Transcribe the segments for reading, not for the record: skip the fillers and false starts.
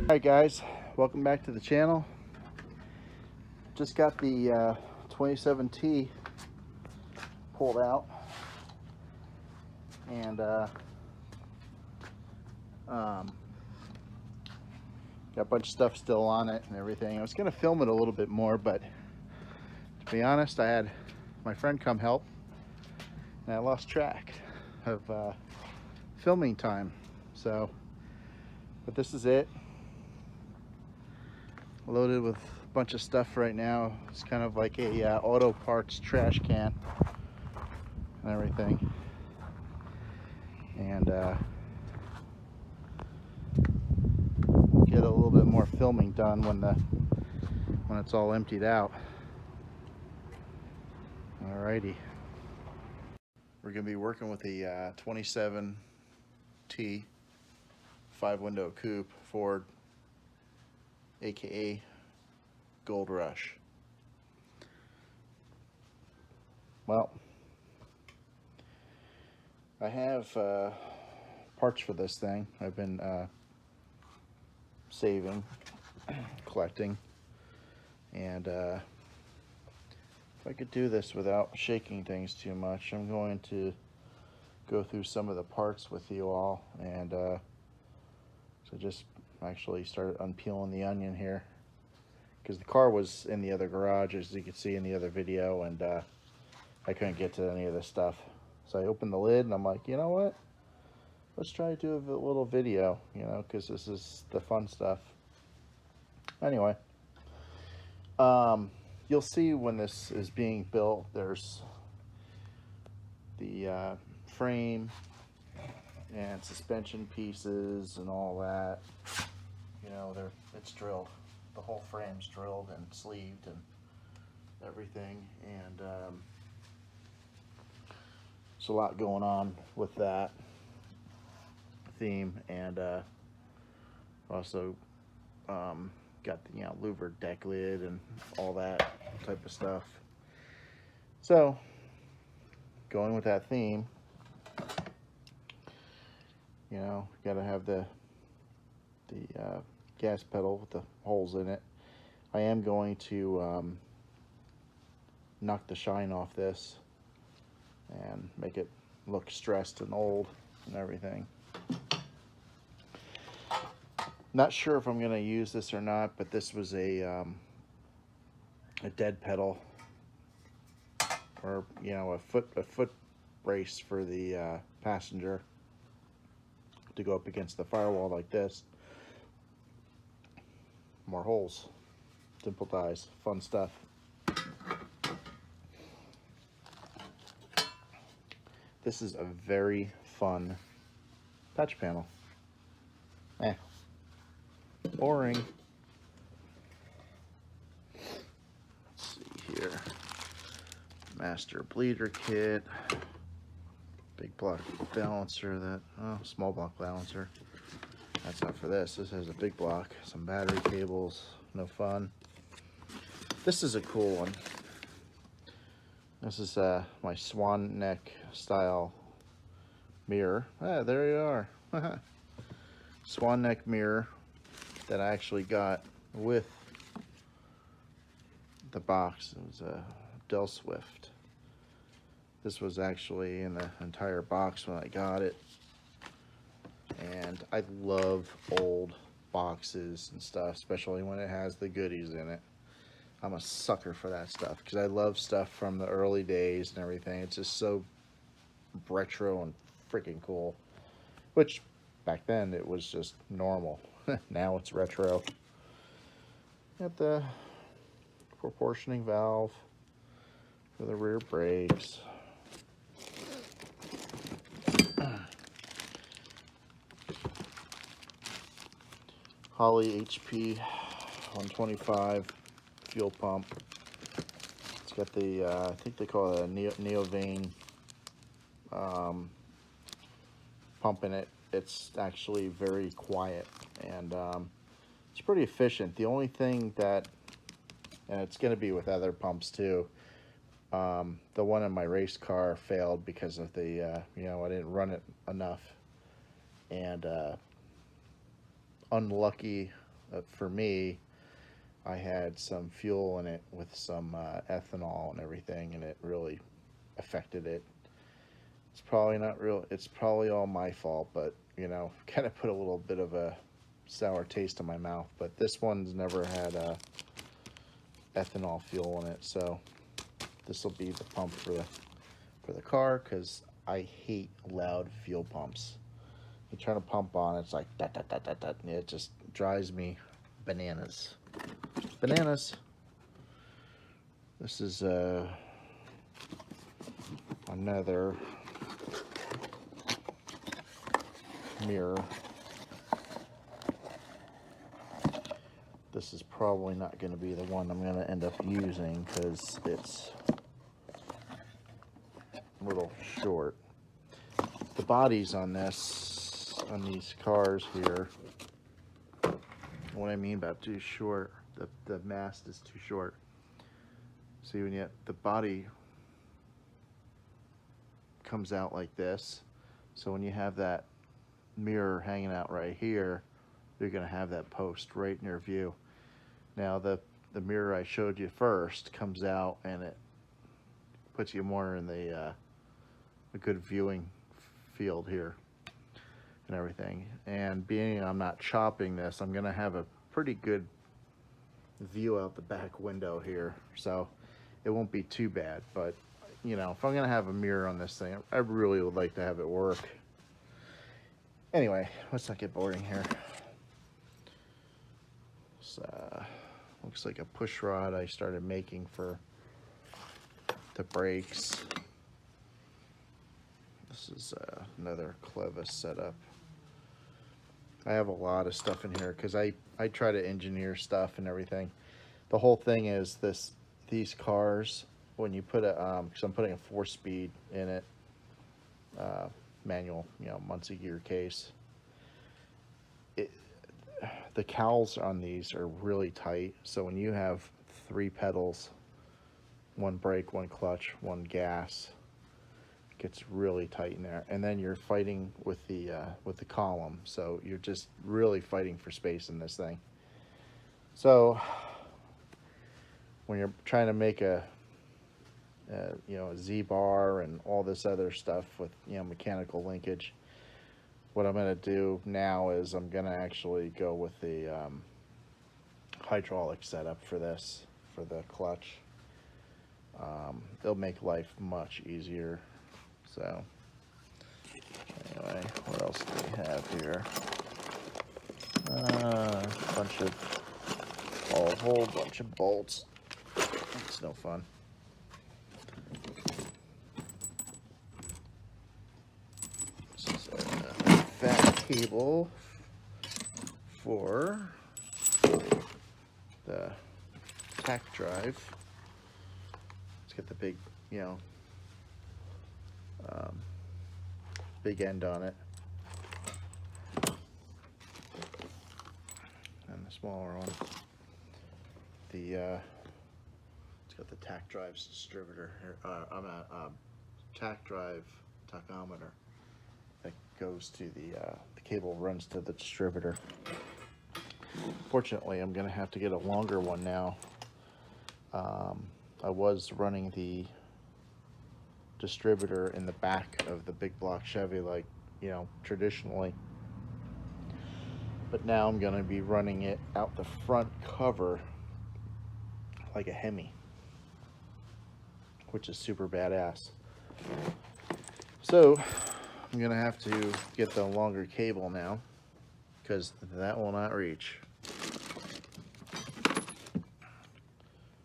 Alright guys, welcome back to the channel. Just got the 27T pulled out, and got a bunch of stuff still on it and everything. I was going to film it a little bit more, but to be honest, I had my friend come help and I lost track of filming time. So, but this is it. Loaded with a bunch of stuff right now. It's kind of like a auto parts trash can and everything. And get a little bit more filming done when it's all emptied out. Alrighty. We're gonna be working with the 27T 5-window coupe Ford, aka Gold Rush. Well, I have parts for this thing. I've been saving, collecting, and if I could do this without shaking things too much, I'm going to go through some of the parts with you all, and so just actually start unpeeling the onion here, because the car was in the other garage, as you can see in the other video, and I couldn't get to any of this stuff. So I opened the lid and I'm like, you know what? Let's try to do a little video, you know, because this is the fun stuff. Anyway, you'll see when this is being built, there's the frame and suspension pieces and all that. You know, it's drilled. The whole frame's drilled and sleeved and everything, and there's a lot going on with that theme, and also got the louvered deck lid and all that type of stuff. So going with that theme, you know, gotta have the gas pedal with the holes in it. I am going to knock the shine off this and make it look stressed and old and everything. Not sure if I'm going to use this or not, but this was a dead pedal, or you know, a foot brace for the passenger to go up against the firewall like this. More holes, simple dies, fun stuff. This is a very fun touch panel. Boring. Let's see here. Master bleeder kit. Big block balancer, small block balancer. That's not for this. This has a big block. Some battery cables. No fun. This is a cool one. This is my swan neck style mirror. Ah, there you are. Swan neck mirror that I actually got with the box. It was a Del Swift. This was actually in the entire box when I got it. And I love old boxes and stuff, especially when it has the goodies in it. I'm a sucker for that stuff because I love stuff from the early days and everything. It's just so retro and freaking cool. Which back then it was just normal. Now it's retro. Got the proportioning valve for the rear brakes. Holley HP 125 fuel pump. It's got the I think they call it a Neovane pump in it. It's actually very quiet, and it's pretty efficient. The only thing that, and it's going to be with other pumps too, the one in my race car failed because of the you know, I didn't run it enough, and unlucky for me, I had some fuel in it with some ethanol and everything, and it really affected it. It's probably not real. It's probably all my fault, but you know, kind of put a little bit of a sour taste in my mouth. But this one's never had ethanol fuel in it, so this will be the pump for the car, because I hate loud fuel pumps. You turn a pump on, it's like da da da da da. It just drives me bananas. Bananas. This is another mirror. This is probably not going to be the one I'm going to end up using because it's a little short. The bodies on these cars here, what I mean by too short, the mast is too short. See, when the body comes out like this, so when you have that mirror hanging out right here, you're going to have that post right in your view. Now the mirror I showed you first comes out and it puts you more in a good viewing field here and everything. And being I'm not chopping this, I'm going to have a pretty good view out the back window here, so it won't be too bad. But you know, if I'm going to have a mirror on this thing, I really would like to have it work. Anyway, let's not get boring here. Looks like a push rod I started making for the brakes. This is another clevis setup. I have a lot of stuff in here because I try to engineer stuff and everything. The whole thing is these cars, when you put a because I'm putting a 4-speed in it, manual, you know, Muncie gear case. The cowls on these are really tight, so when you have 3 pedals, 1 brake, 1 clutch, 1 gas, it gets really tight in there. And then you're fighting with the column, so you're just really fighting for space in this thing. So when you're trying to make a you know, a Z-bar and all this other stuff with, you know, mechanical linkage, what I'm going to do now is I'm going to actually go with the hydraulic setup for this, for the clutch. It'll make life much easier. So anyway, what else do we have here? A whole bunch of bolts. It's no fun. Cable for the tack drive. Let's get the big, you know, big end on it, and the smaller one. It's got the tack drives distributor here. I'm a tack drive tachometer that goes to the cable runs to the distributor. Fortunately, I'm going to have to get a longer one now. I was running the distributor in the back of the big block Chevy, like, you know, traditionally, but now I'm going to be running it out the front cover like a Hemi, which is super badass. So I'm gonna have to get the longer cable now, because that will not reach.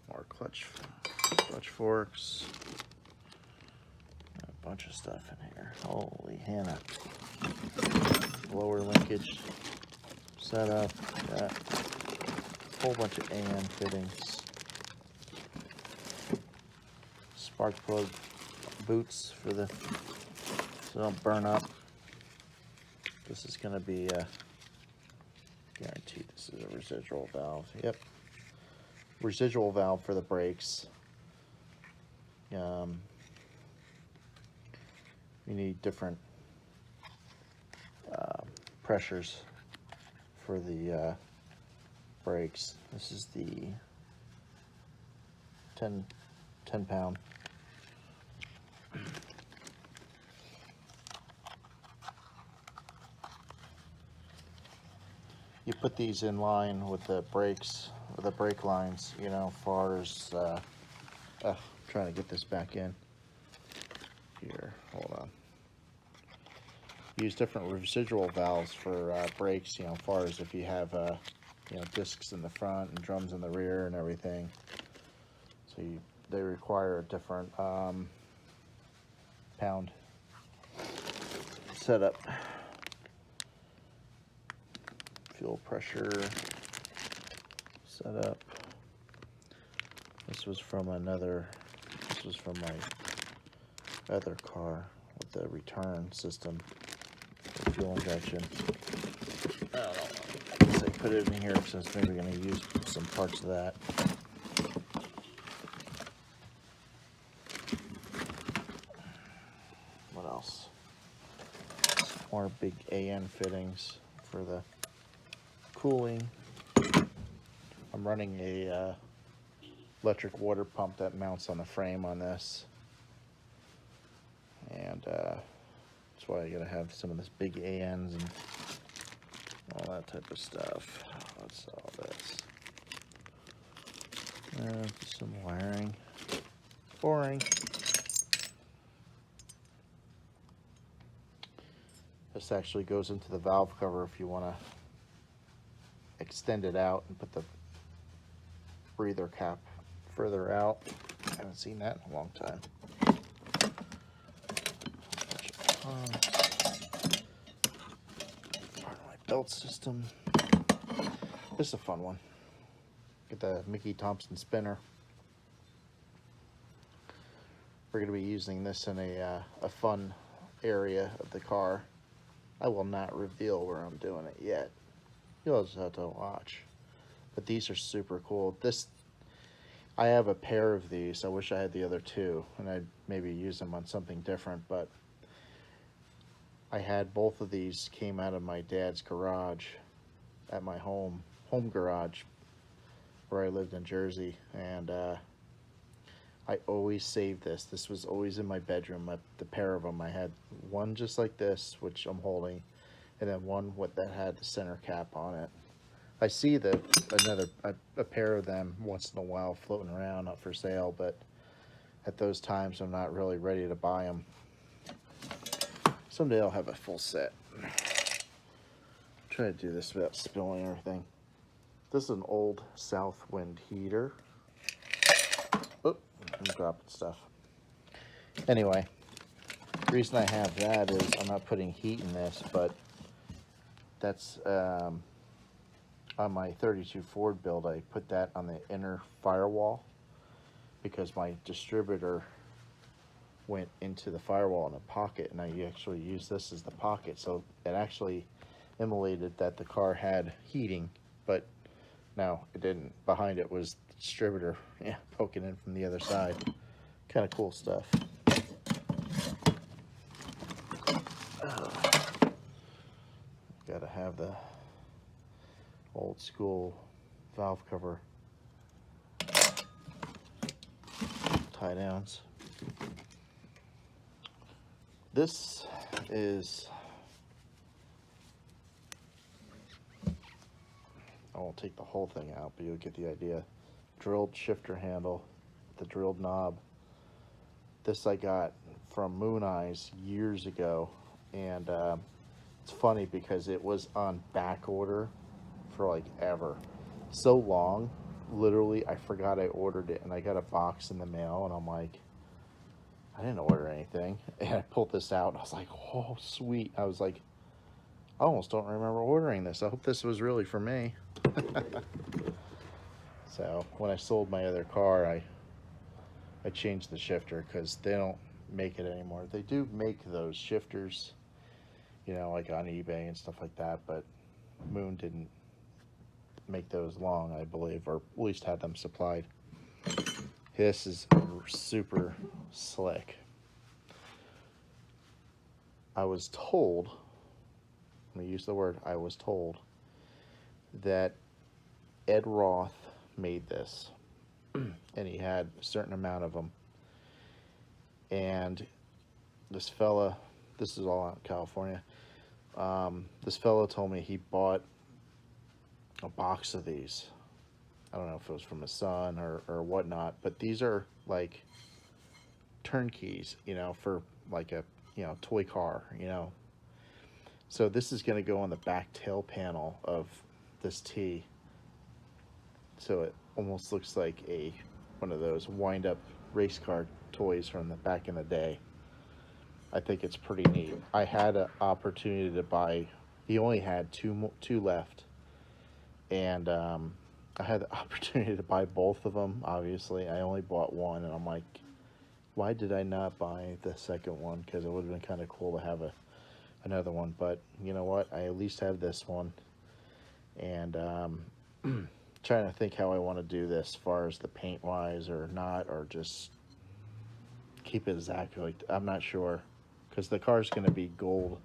More clutch forks, a bunch of stuff in here. Holy Hannah! Lower linkage setup. Got a whole bunch of AN fittings. Spark plug boots for the so don't burn up. This is going to be guaranteed. This is a residual valve. Yep, residual valve for the brakes. You need different pressures for the brakes. This is the 10 pound. You put these in line with the brakes, or the brake lines, you know, as far as, trying to get this back in. Here, hold on. Use different residual valves for brakes, you know, as far as if you have, you know, discs in the front and drums in the rear and everything. So they require a different pound setup. Fuel pressure setup. This was from my other car with the return system for fuel injection. I don't know. I guess I put it in here since maybe going to use some parts of that. What else? More big AN fittings for the cooling. I'm running a electric water pump that mounts on the frame on this, and that's why I gotta have some of this big ANs and all that type of stuff. What's all this? Some wiring. Boring. This actually goes into the valve cover if you want to extend it out and put the breather cap further out. I haven't seen that in a long time. Part of my belt system. This is a fun one. Get the Mickey Thompson spinner. We're going to be using this in a fun area of the car. I will not reveal where I'm doing it yet. You'll just have to watch. But these are super cool. I have a pair of these. I wish I had the other two, and I'd maybe use them on something different, but I had both of these came out of my dad's garage at my home garage where I lived in Jersey, and I always saved this. This was always in my bedroom, the pair of them. I had one just like this, which I'm holding, and then one that had the center cap on it. I see a pair of them once in a while floating around up for sale, but at those times I'm not really ready to buy them. Someday I'll have a full set. Try to do this without spilling everything. This is an old Southwind heater. Oh, I'm dropping stuff. Anyway, the reason I have that is I'm not putting heat in this, but that's on my 32 Ford build. I put that on the inner firewall because my distributor went into the firewall in a pocket, and I actually use this as the pocket. So it actually emulated that the car had heating, but no, it didn't. Behind it was the distributor, yeah, poking in from the other side. Kind of cool stuff. Gotta have the old school valve cover tie downs. This is, I won't take the whole thing out, but you'll get the idea. Drilled shifter handle, the drilled knob. This I got from Moon Eyes years ago, and it's funny because it was on back order for like ever. So long, literally I forgot I ordered it, and I got a box in the mail, and I'm like, I didn't order anything. And I pulled this out, and I was like, oh, sweet. I was like, I almost don't remember ordering this. I hope this was really for me. So when I sold my other car, I changed the shifter because they don't make it anymore. They do make those shifters, you know, like on eBay and stuff like that, but Moon didn't make those long, I believe, or at least had them supplied. This is super slick. I was told, I'm going to use the word I was told, that Ed Roth made this, and he had a certain amount of them. And this fella, this is all out in California, this fella told me he bought a box of these. I don't know if it was from his son or whatnot, but these are like turnkeys, you know, for like a, you know, toy car, you know. So this is going to go on the back tail panel of this T. So it almost looks like one of those wind-up race car toys from the back in the day. I think it's pretty neat. I had an opportunity to buy. He only had two left, and I had the opportunity to buy both of them. Obviously, I only bought one, and I'm like, why did I not buy the second one? Because it would have been kind of cool to have another one. But you know what? I at least have this one, and trying to think how I want to do this, as far as the paint wise or not, or just keep it exactly like, I'm not sure, because the car's going to be gold,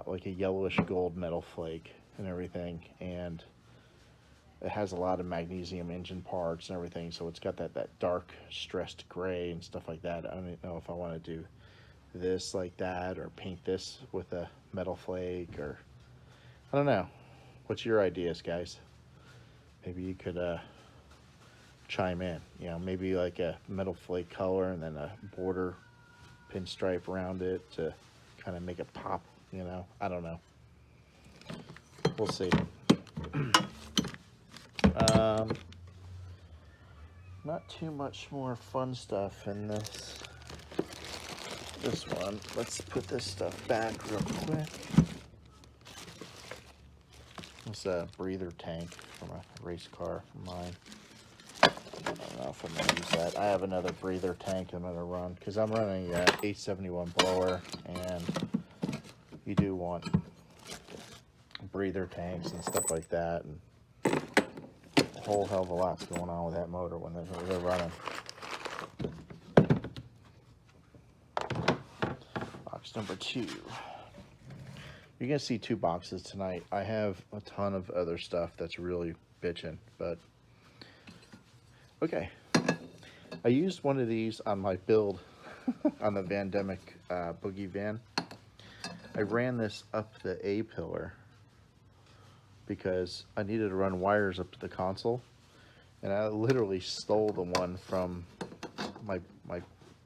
like a yellowish gold metal flake and everything, and it has a lot of magnesium engine parts and everything, so it's got that dark stressed gray and stuff like that. I don't know if I want to do this like that, or paint this with a metal flake, or I don't know. What's your ideas, guys? Maybe you could chime in. You know, maybe like a metal flake color and then a border pinstripe around it to kind of make it pop, you know. I don't know. We'll see. Not too much more fun stuff in this one. Let's put this stuff back real quick. It's a breather tank from a race car of mine. I don't know if I'm going to use that. I have another breather tank I'm going to run, because I'm running an 871 blower, and you do want breather tanks and stuff like that, and a whole hell of a lot's going on with that motor when they're running. Box number 2. You're going to see 2 boxes tonight. I have a ton of other stuff that's really bitching, but okay. I used one of these on my build on the Vandemic Boogie van. I ran this up the A-pillar because I needed to run wires up to the console, and I literally stole the one from my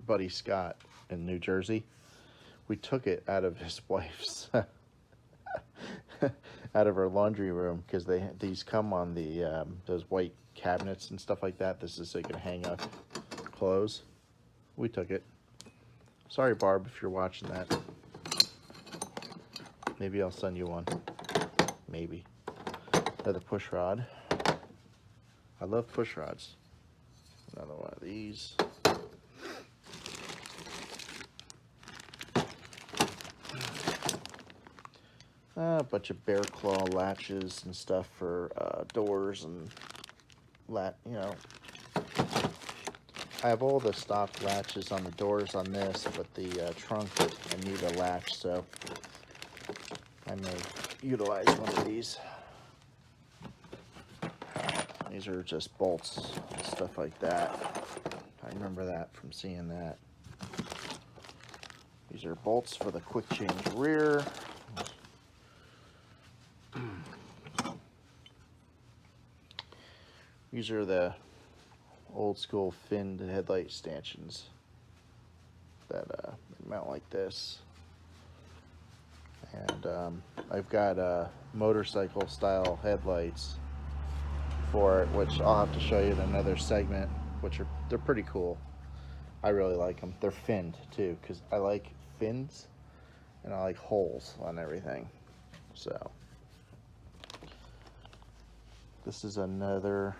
buddy Scott in New Jersey. We took it out of his wife's out of her laundry room, because these come on the those white cabinets and stuff like that. This is so you can hang up clothes. We took it. Sorry, Barb, if you're watching that. Maybe I'll send you one. Maybe. Another push rod. I love push rods. Another one of these. A bunch of bear claw latches and stuff for doors and you know. I have all the stock latches on the doors on this, but the trunk, I need a latch, so I may utilize one of these. These are just bolts and stuff like that. I remember that from seeing that. These are bolts for the quick change rear. These are the old school finned headlight stanchions that mount like this. And I've got motorcycle style headlights for it, which I'll have to show you in another segment, they're pretty cool. I really like them. They're finned too, because I like fins and I like holes on everything. So this is another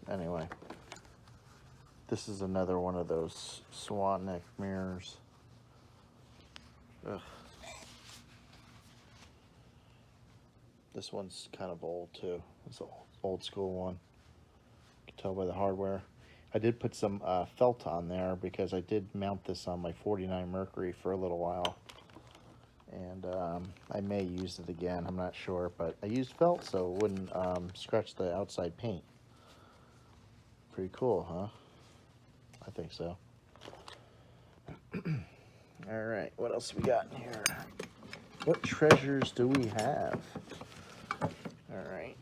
anyway, this is another one of those swan neck mirrors. Ugh. This one's kind of old too. It's an old school one. You can tell by the hardware. I did put some felt on there because I did mount this on my 49 Mercury for a little while. And I may use it again, I'm not sure, but I used felt so it wouldn't scratch the outside paint. Pretty cool, huh? I think so. All right, what else we got in here? What treasures do we have? All right,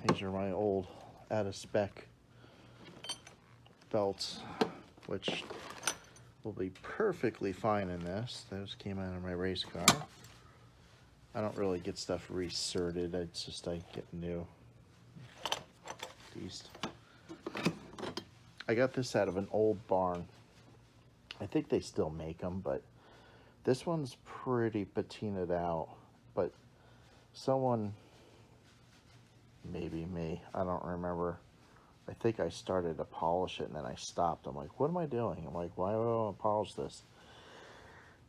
these are my old out-of-spec belts, which will be perfectly fine in this. Those came out of my race car. I don't really get stuff reserted, it's just I get new. Beast. I got this out of an old barn. I think they still make them, but this one's pretty patinaed out. But someone, maybe me, I don't remember. I think I started to polish it and then I stopped. I'm like, what am I doing? I'm like, why do I want to polish this?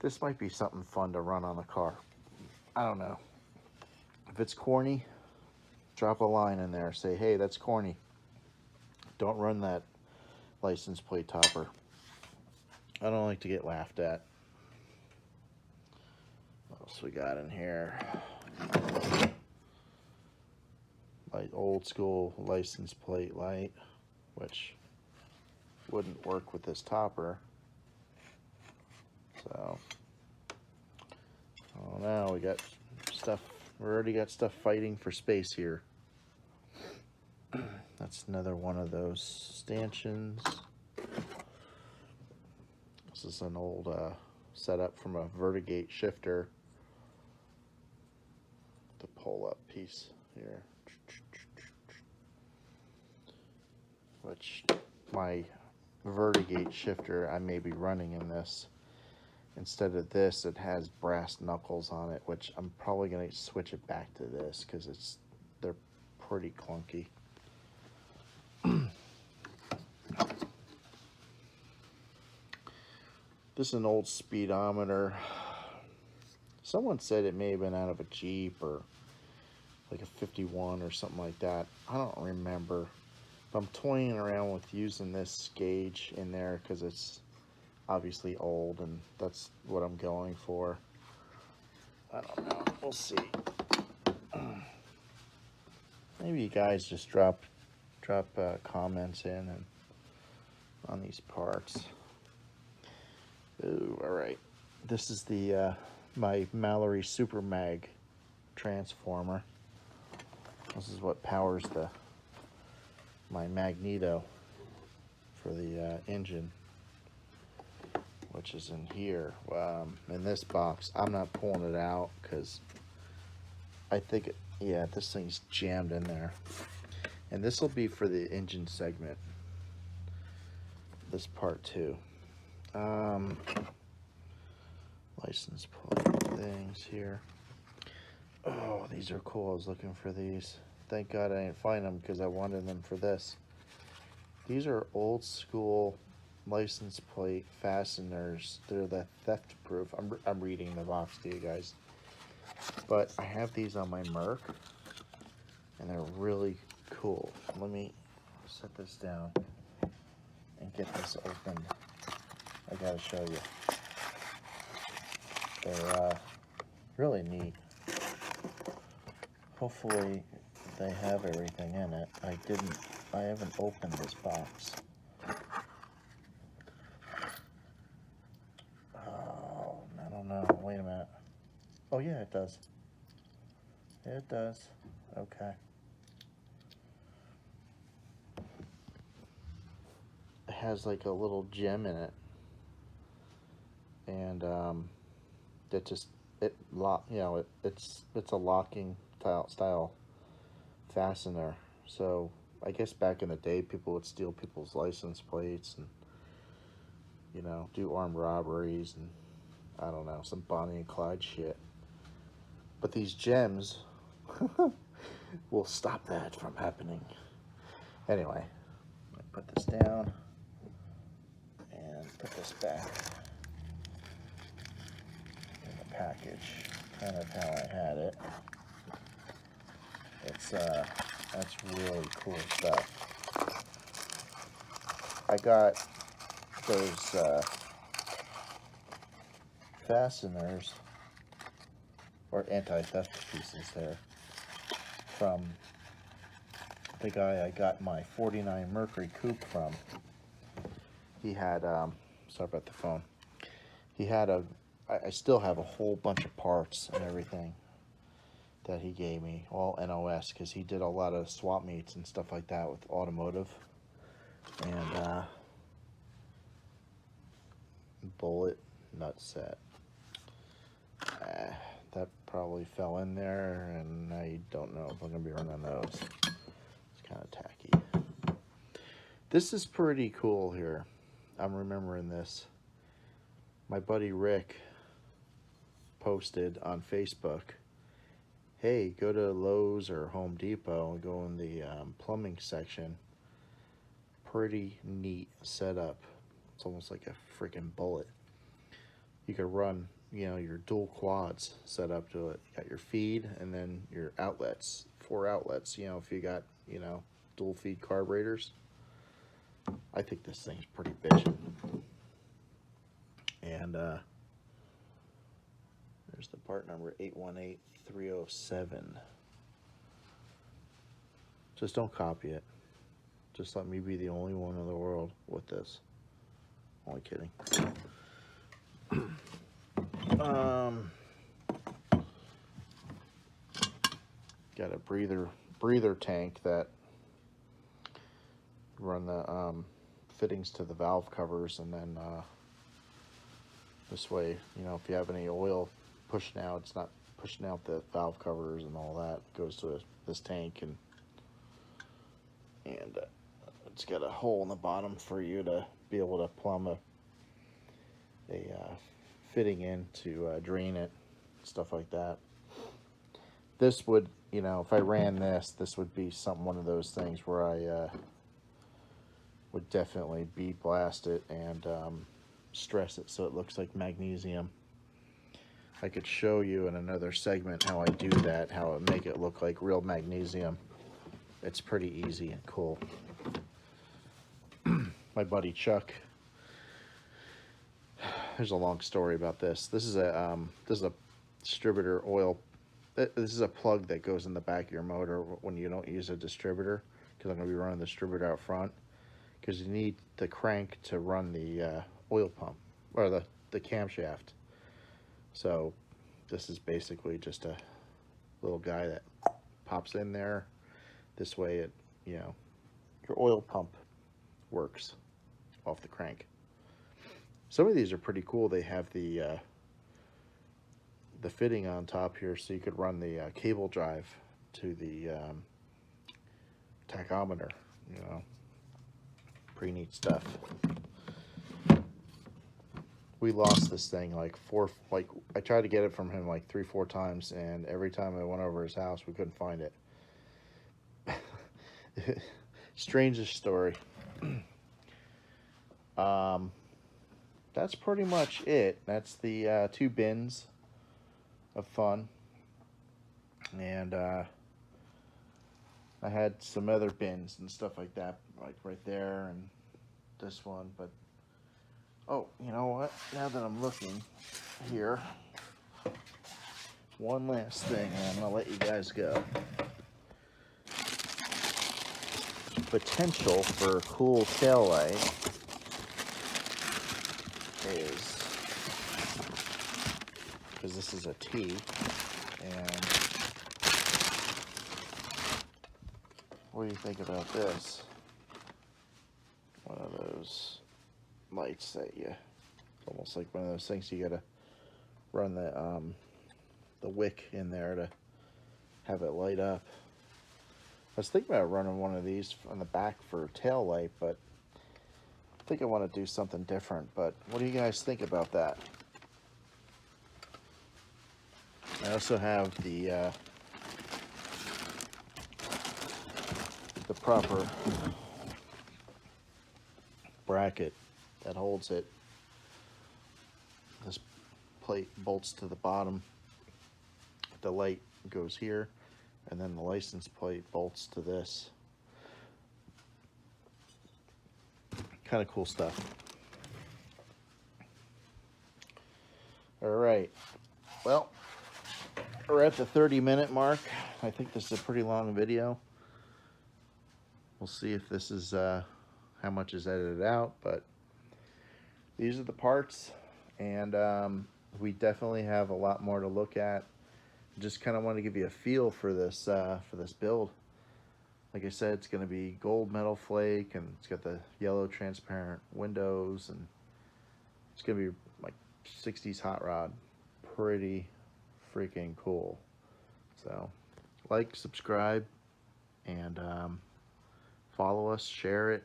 This might be something fun to run on the car. I don't know. If it's corny, drop a line in there. Say, hey, that's corny. Don't run that license plate topper. I don't like to get laughed at. What else we got in here? Like old school license plate light, which wouldn't work with this topper. So, oh no, we got stuff. We already got stuff fighting for space here. That's another one of those stanchions. This is an old setup from a Vertigate shifter. The pull-up piece here, which my Vertigate shifter I may be running in this. Instead of this, it has brass knuckles on it, which I'm probably going to switch it back to this because they're pretty clunky. This is an old speedometer. Someone said it may have been out of a Jeep or like a 51 or something like that. I don't remember. But I'm toying around with using this gauge in there because it's obviously old and that's what I'm going for. I don't know. We'll see. Maybe you guys just drop comments in and on these parts. Ooh, all right. This is the my Mallory Super Mag transformer. This is what powers my magneto for the engine, which is in here. In this box, I'm not pulling it out because I think yeah, this thing's jammed in there. And this will be for the engine segment. This part too. License plate things here. Oh, these are cool. I was looking for these. Thank God I didn't find them because I wanted them for this. These are old school license plate fasteners. They're the theft proof. I'm reading the box to you guys. But I have these on my Merc and they're really cool. Let me set this down and get this opened. I gotta show you. They're really neat. Hopefully they have everything in it. I haven't opened this box. Oh, I don't know. Wait a minute. Oh yeah, it does. It does. Okay. It has like a little gem in it. And it's a locking style fastener. So I guess back in the day, people would steal people's license plates and, you know, do armed robberies and I don't know, some Bonnie and Clyde shit. But these gems will stop that from happening. Anyway, I put this down and put this back in the package, kind of how I had it. It's that's really cool stuff. I got those fasteners or anti-theft pieces there from the guy I got my 49 Mercury coupe from. He had, sorry about the phone. He had I still have a whole bunch of parts and everything that he gave me, all N.O.S, because he did a lot of swap meets and stuff like that with automotive. And bullet nut set. That probably fell in there, and I don't know if I'm going to be running those. It's kind of tacky. This is pretty cool here. I'm remembering this. My buddy Rick posted on Facebook, hey, go to Lowe's or Home Depot and go in the plumbing section. Pretty neat setup. It's almost like a freaking bullet. You could run, you know, your dual quads set up to it. You got your feed and then your outlets, 4 outlets, you know, if you got, you know, dual feed carburetors. I think this thing's pretty bitchin'. And there's the part number 818307. Just don't copy it. Just let me be the only one in the world with this. Only kidding. Got a breather tank that run the fittings to the valve covers, and then this way, you know, if you have any oil pushing out, it's not pushing out the valve covers and all that. It goes to this tank, and it's got a hole in the bottom for you to be able to plumb a fitting in to drain it, stuff like that. This would, you know, if I ran this would be one of those things where I would definitely bead blast it and stress it so it looks like magnesium. I could show you in another segment how I do that, how I make it look like real magnesium. It's pretty easy and cool. My buddy Chuck, there's a long story about this. This is a distributor oil. This is a plug that goes in the back of your motor when you don't use a distributor, because I'm going to be running the distributor out front, because you need the crank to run the oil pump, or the camshaft. So this is basically just a little guy that pops in there. This way it, you know, your oil pump works off the crank. Some of these are pretty cool. They have the fitting on top here, so you could run the cable drive to the tachometer. You know, pretty neat stuff. We lost this thing like I tried to get it from him like 3-4 times, and every time I went over his house, we couldn't find it. Strangest story. That's pretty much it. That's the 2 bins of fun. And I had some other bins and stuff like that, like right there and this one. But oh, you know what? Now that I'm looking here, one last thing, and I'm gonna let you guys go. Potential for a cool tail light is, because this is a T, and what do you think about this? One of those lights that it's almost like one of those things you gotta run the wick in there to have it light up. I was thinking about running one of these on the back for a tail light, but I think I want to do something different. But what do you guys think about that? I also have the proper bracket that holds it. This plate bolts to the bottom. The light goes here, and then the license plate bolts to this. Kind of cool stuff. All right. Well, we're at the 30-minute mark. I think this is a pretty long video. We'll see if this is how much is edited out, but these are the parts, and we definitely have a lot more to look at. Just kind of want to give you a feel for this build. Like I said, it's going to be gold metal flake, and it's got the yellow transparent windows, and it's going to be like 60s hot rod. Pretty freaking cool. So like, subscribe, and follow us, share it,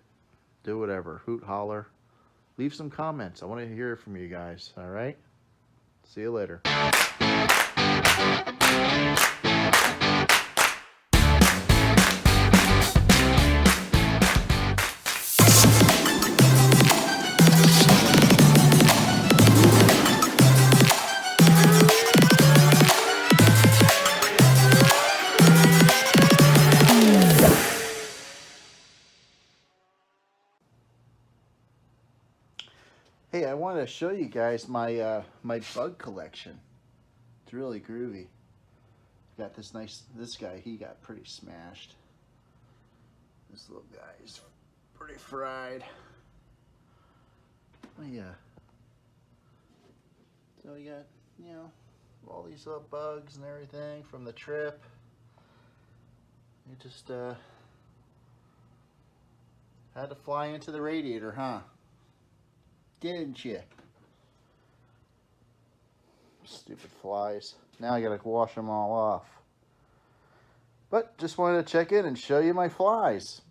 do whatever, hoot, holler, leave some comments. I want to hear from you guys. All right, see you later. Hey, I wanted to show you guys my my bug collection. It's really groovy. Got this guy, he got pretty smashed. This little guy is pretty fried. Oh yeah. So we got, you know, all these little bugs and everything from the trip. You just had to fly into the radiator, huh? Didn't you? Stupid flies. Now I gotta wash them all off. But just wanted to check in and show you my flies.